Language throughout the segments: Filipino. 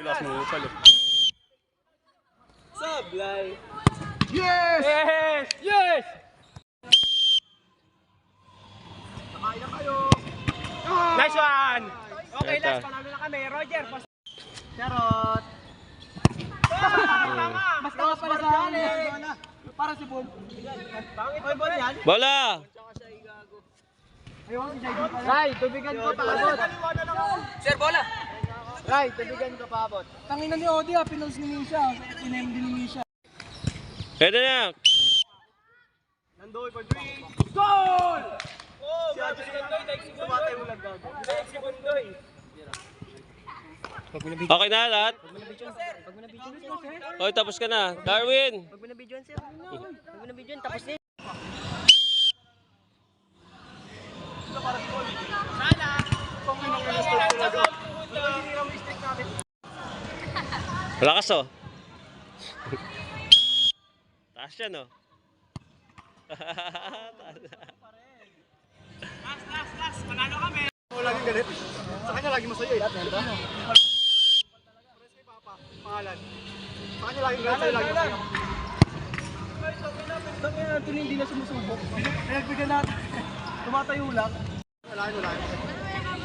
lakas mo yung salo. Sablay. Yes! Yes! Yes! Nakaya kayo. Nice one! Okay, Ito. last. Panalo na kami. Roger, Charot. Tama! Basta ka pala sa akin. Para si Bull. Oy, Bull yan. Bola! Ray, tubigan ko paabot. Sir, bola. Ray, tubigan ko paabot. Tangina ni Odi, pinals ni Misha. Inem din ni Misha. Pwede na! Nandoy for 3. Goal! Oh, si Adi Nandoy, like si Bundoy. Like si Bundoy. Okay na lahat? Okay, tapos ka na. Darwin! Pag binabidyoan sir. Pag binabidyoan, tapos na yun. Malakas oh. Taas yan oh. Last. Manalo kami. Ako lagi galit. Sa kanya lagi masaya eh. Pangalan. Sa kanya lagi galit, sa'yo lagi masaya. Sabi na natin hindi na sumusubok. Pinagbigyan natin. Tumatayo lang. Wala.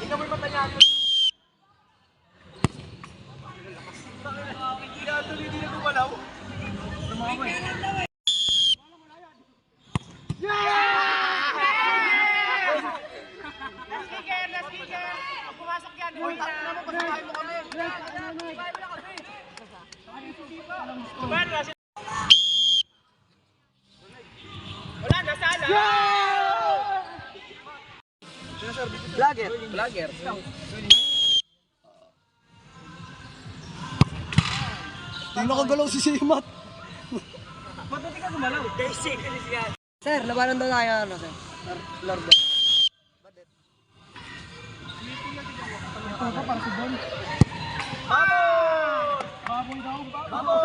Ikaw may mata niya. Hindi na tumalaw. Tumama eh. Last kicker. Pumasok yan. Uy, takina mo, pasakayin mo kami. Wala, nasala. Vlogger. Hindi nakagalaw si Simat. Ba't hindi ka gumalaw? Basic. Sir, labanan daw tayo ano sir? Lord. Ito ka para si Bon. Baboy daw. Baboy.